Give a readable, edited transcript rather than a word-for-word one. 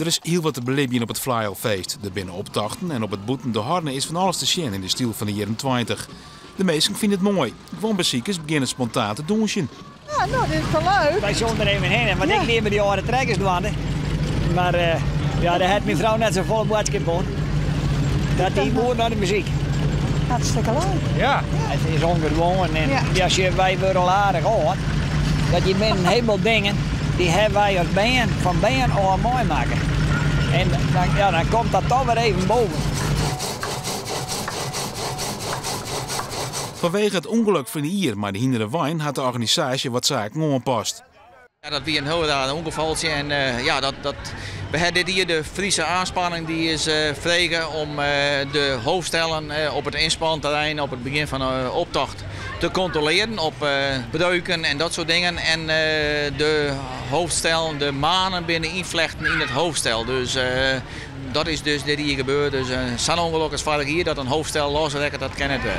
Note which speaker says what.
Speaker 1: Er is heel wat te beleven op het Flyalfeest. Er binnen optochten en op het boeten de harne is van alles te zien in de stil van de jaren 20. De meesten vinden het mooi. Gewoon beziekers beginnen spontaan te douchen.
Speaker 2: Ja, nou, dit is wel leuk.
Speaker 3: Wij zonden er even heen, want ik leer die oude trekkers doen. Maar ja, daar heeft mijn vrouw net zo volle boodschap op. Dat die moet naar de muziek.
Speaker 2: Hartstikke leuk.
Speaker 3: Ja. Het is ongewoon en als je wij worden aardig hoort, dat je met een heleboel dingen, die hebben wij als band, van band al mooi maken. En dan komt dat toch weer even boven.
Speaker 1: Vanwege het ongeluk van hier, maar de Hinderen Wijn had de organisatie wat zaken ongepast.
Speaker 4: Ja, dat was een heel raar ongevaltje en we hebben hier de Friese aanspanning die is vregen om de hoofdstellen op het inspanterrein op het begin van de optocht te controleren op breuken en dat soort dingen. En de hoofdstellen, de manen binnen invlechten in het hoofdstel. Dus dat is dus dit hier gebeurd. Dus zo'n ongeluk als vaak hier dat een hoofdstel losrekken, dat kan het wel.